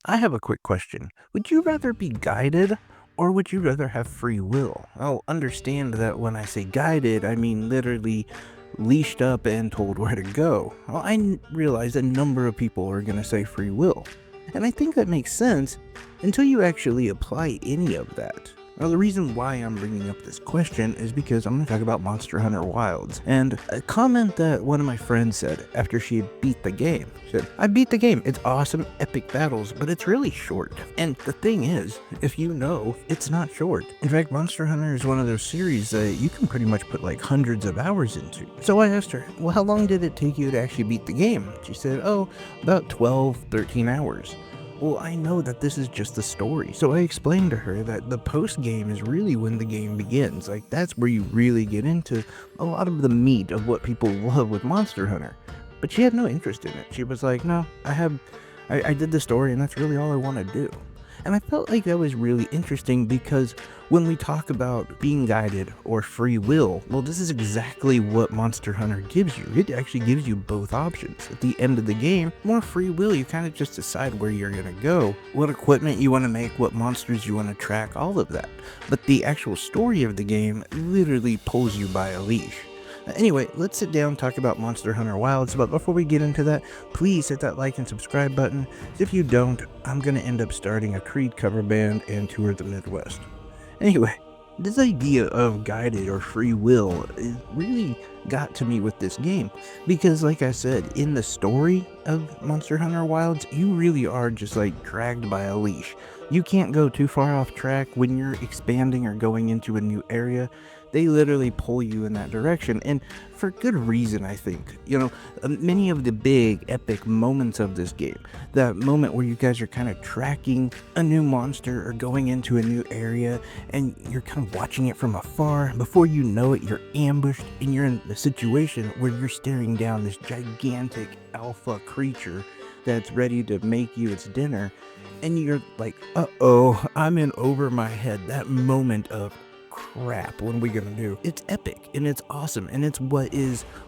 I have a quick question. Would you rather be guided or would you rather have free will? I'll understand that when I say guided, I mean literally leashed up and told where to go. Well, realize a number of people are going to say free will. And I think that makes sense until you actually apply any of that. Now, the reason why I'm bringing up this question is because I'm going to talk about Monster Hunter Wilds, and a comment that one of my friends said after she had beat the game. She said, I beat the game, it's awesome, epic battles, but it's really short. And the thing is, if you know, it's not short. In fact, Monster Hunter is one of those series that you can pretty much put like hundreds of hours into. So I asked her, well, how long did it take you to actually beat the game? She said, oh, about 12, 13 hours. Well, I know that this is just the story, so I explained to her that the post game is really when the game begins. Like, that's where you really get into a lot of the meat of what people love with Monster Hunter. But she had no interest in it. She was like, no, I did the story and that's really all I want to do. And I felt like that was really interesting because when we talk about being guided or free will, well, this is exactly what Monster Hunter gives you. It actually gives you both options. At the end of the game, more free will, you kind of just decide where you're going to go, what equipment you want to make, what monsters you want to track, all of that. But the actual story of the game literally pulls you by a leash. Anyway, let's sit down and talk about Monster Hunter Wilds, but before we get into that, please hit that like and subscribe button. If you don't, I'm going to end up starting a Creed cover band and tour the Midwest. Anyway, this idea of guided or free will is really got to me with this game because, like I said, in the story of Monster Hunter Wilds, you really are just like dragged by a leash. You can't go too far off track when you're expanding or going into a new area. They literally pull you in that direction, and for good reason, I think. Many of the big epic moments of this game, that moment where you guys are kind of tracking a new monster or going into a new area, and you're kind of watching it from afar. Before you know it, you're ambushed, and you're in a situation where you're staring down this gigantic alpha creature that's ready to make you its dinner, and you're like, uh-oh, I'm in over my head. That moment of crap, what are we gonna do? It's epic and it's awesome, and it's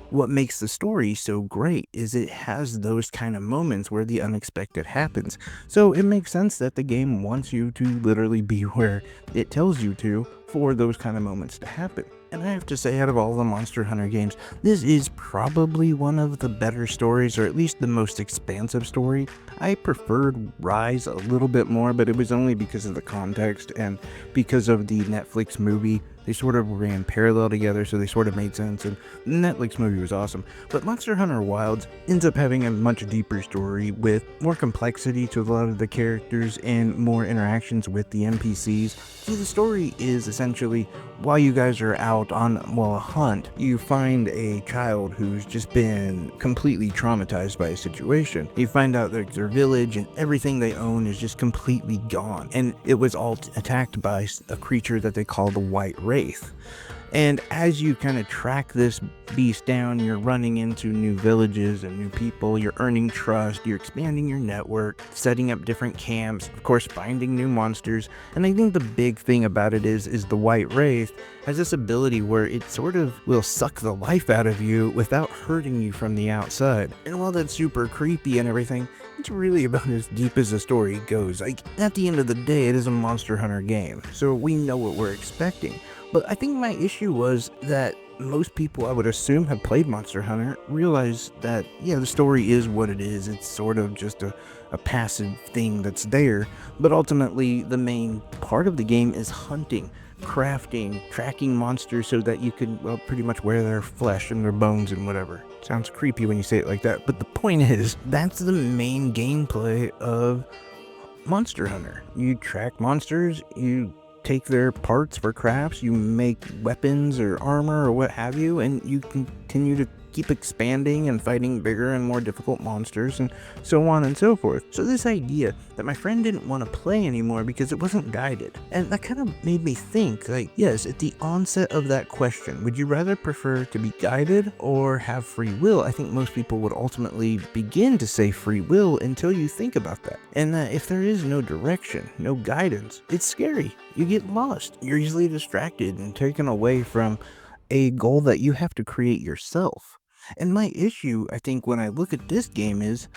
what makes the story so great is it has those kind of moments where the unexpected happens. So it makes sense that the game wants you to literally be where it tells you to for those kind of moments to happen. And I have to say, out of all the Monster Hunter games, this is probably one of the better stories, or at least the most expansive story. I preferred Rise a little bit more, but it was only because of the context and because of the Netflix movie. They sort of ran parallel together, so they sort of made sense, and the Netflix movie was awesome. But Monster Hunter Wilds ends up having a much deeper story with more complexity to a lot of the characters and more interactions with the NPCs. So the story is essentially, while you guys are out on, a hunt, you find a child who's just been completely traumatized by a situation. You find out that their village and everything they own is just completely gone, and it was all attacked by a creature that they call the White Wraith. And as you kind of track this beast down, you're running into new villages and new people, you're earning trust, you're expanding your network, setting up different camps, of course finding new monsters. And I think the big thing about it is the White Wraith has this ability where it sort of will suck the life out of you without hurting you from the outside. And while that's super creepy and everything, it's really about as deep as the story goes. Like, at the end of the day, it is a Monster Hunter game, so we know what we're expecting. But I think my issue was that most people, I would assume, have played Monster Hunter, realize that, yeah, the story is what it is. It's sort of just a passive thing that's there. But ultimately, the main part of the game is hunting, crafting, tracking monsters so that you can, well, pretty much wear their flesh and their bones and whatever. Sounds creepy when you say it like that. But the point is, that's the main gameplay of Monster Hunter. You track monsters, you take their parts for crafts, you make weapons or armor or what have you, and you continue to keep expanding and fighting bigger and more difficult monsters and so on and so forth. So this idea that my friend didn't want to play anymore because it wasn't guided, and that kind of made me think, like, yes, at the onset of that question, would you rather prefer to be guided or have free will? I think most people would ultimately begin to say free will until you think about that. And if there is no direction, no guidance, it's scary. You get lost. You're easily distracted and taken away from a goal that you have to create yourself. And my issue, I think, when I look at this game is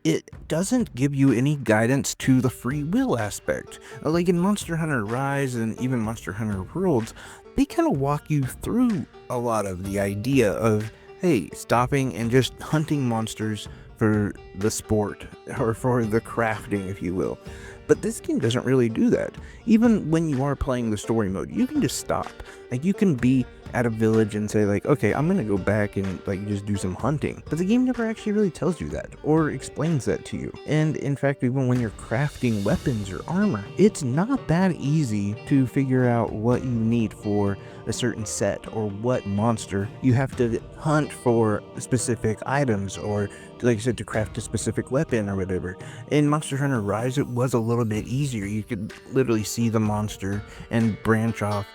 it doesn't give you any guidance to the free will aspect. Like in Monster Hunter Rise and even Monster Hunter Worlds, they kind of walk you through a lot of the idea of, hey, stopping and just hunting monsters for the sport or for the crafting, if you will. But this game doesn't really do that. Even when you are playing the story mode, you can just stop. Like, you can be at a village and say, like, okay, I'm gonna go back and like just do some hunting. But the game never actually really tells you that or explains that to you. And in fact, even when you're crafting weapons or armor, it's not that easy to figure out what you need for a certain set or what monster you have to hunt for specific items, or like I said, to craft a specific weapon or whatever. In Monster Hunter Rise, it was a little bit easier. You could literally see the monster and branch off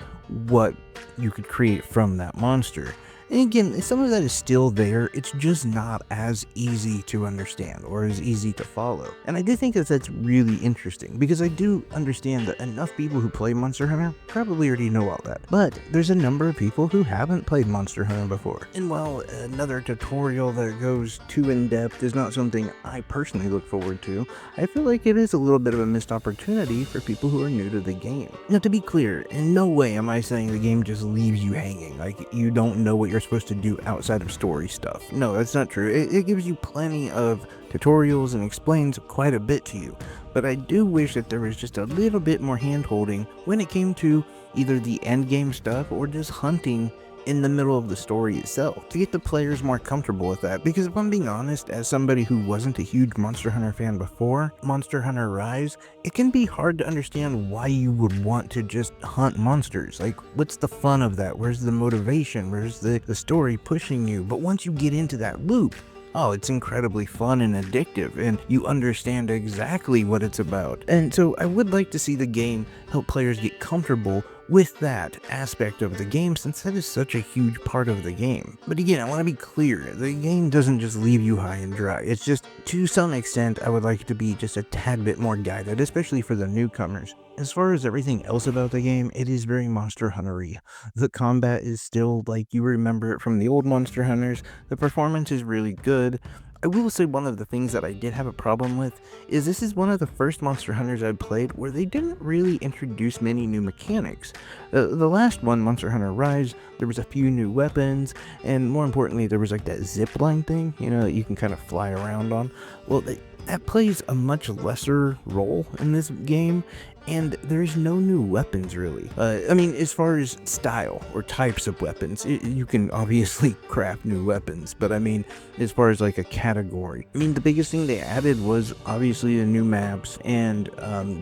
what you could create from that monster. And again, some of that is still there, it's just not as easy to understand or as easy to follow. And I do think that that's really interesting, because I do understand that enough people who play Monster Hunter probably already know all that. But there's a number of people who haven't played Monster Hunter before. And while another tutorial that goes too in depth is not something I personally look forward to, I feel like it is a little bit of a missed opportunity for people who are new to the game. Now, to be clear, in no way am I saying the game just leaves you hanging, like you don't know what you're supposed to do outside of story stuff. No, that's not true. It gives you plenty of tutorials and explains quite a bit to you. But I do wish that there was just a little bit more hand-holding when it came to either the end game stuff or just hunting in the middle of the story itself, to get the players more comfortable with that. Because if I'm being honest, as somebody who wasn't a huge Monster Hunter fan before Monster Hunter Rise, it can be hard to understand why you would want to just hunt monsters. Like, what's the fun of that? Where's the motivation? Where's the story pushing you? But once you get into that loop, oh, it's incredibly fun and addictive, and you understand exactly what it's about. And so I would like to see the game help players get comfortable with that aspect of the game, since that is such a huge part of the game. But again, I want to be clear, the game doesn't just leave you high and dry. It's just, to some extent, I would like it to be just a tad bit more guided, especially for the newcomers. As far as everything else about the game, it is very Monster Hunter-y. The combat is still like you remember it from the old Monster Hunters. The performance is really good. I will say one of the things that I did have a problem with is this is one of the first Monster Hunters I played where they didn't really introduce many new mechanics. The last one, Monster Hunter Rise, there was a few new weapons, and more importantly, there was like that zipline thing, you know, that you can kind of fly around on. Well, that plays a much lesser role in this game, and there's no new weapons really. I mean, as far as style or types of weapons, you can obviously craft new weapons, but I mean, as far as like a category, I mean, the biggest thing they added was obviously the new maps and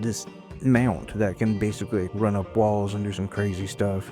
this mount that can basically run up walls and do some crazy stuff,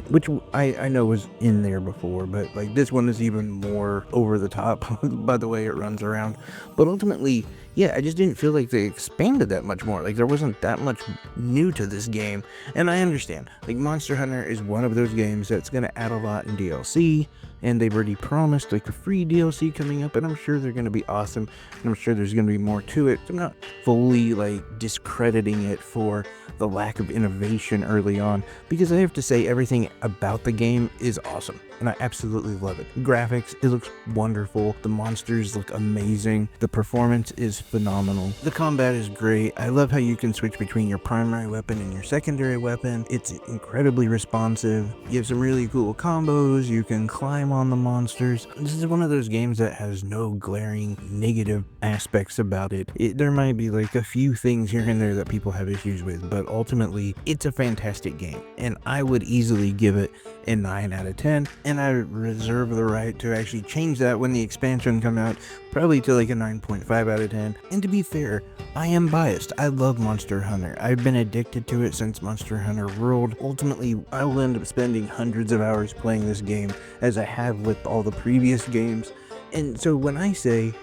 which I know was in there before, but like this one is even more over the top by the way it runs around. But ultimately, yeah, I just didn't feel like they expanded that much more. Like, there wasn't that much new to this game. And I understand, like, Monster Hunter is one of those games that's going to add a lot in DLC, and they've already promised like a free DLC coming up, and I'm sure they're going to be awesome, and I'm sure there's going to be more to it. I'm not fully like discrediting it for the lack of innovation early on, because I have to say everything about the game is awesome, and I absolutely love it. Graphics, it looks wonderful. The monsters look amazing. The performance is phenomenal. The combat is great. I love how you can switch between your primary weapon and your secondary weapon. It's incredibly responsive. You have some really cool combos. You can climb on the monsters. This is one of those games that has no glaring negative aspects about it. There might be like a few things here and there that people have issues with, but ultimately it's a fantastic game, and I would easily give it a 9 out of 10, and I reserve the right to actually change that when the expansion come out, probably to like a 9.5 out of 10. And to be fair, I am biased. I love Monster Hunter. I've been addicted to it since Monster Hunter World. Ultimately, I will end up spending hundreds of hours playing this game, as I have with all the previous games. And so when I say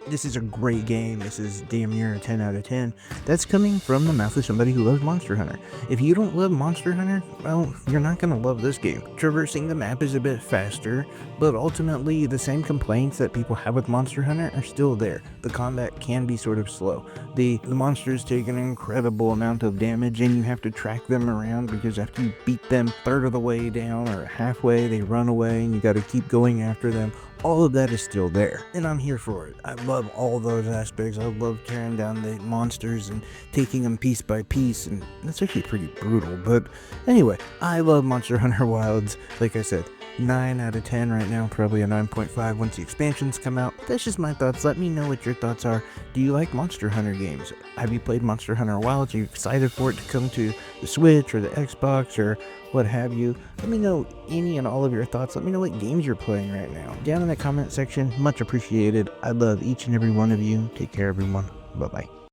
this is a great game, this is damn near a 10 out of 10, that's coming from the mouth of somebody who loves Monster Hunter. If you don't love Monster Hunter, well, you're not going to love this game. Traversing the map is a bit faster, but ultimately the same complaints that people have with Monster Hunter are still there. The combat can be sort of slow. The monsters take an incredible amount of damage, and you have to track them around, because after you beat them third of the way down or halfway, they run away, and you got to keep going after them. all of that is still there, and I'm here for it. I love all those aspects. I love tearing down the monsters and taking them piece by piece, and that's actually pretty brutal. But anyway, I love Monster Hunter Wilds. Like I said, 9 out of 10 right now, probably a 9.5 once the expansions come out. That's just my thoughts. Let me know what your thoughts are. Do you like Monster Hunter games? Have you played Monster Hunter Wilds? Are you excited for it to come to the Switch or the Xbox or what have you? Let me know any and all of your thoughts. Let me know what games you're playing right now. Down in the comment section, much appreciated. I love each and every one of you. Take care, everyone. Bye-bye.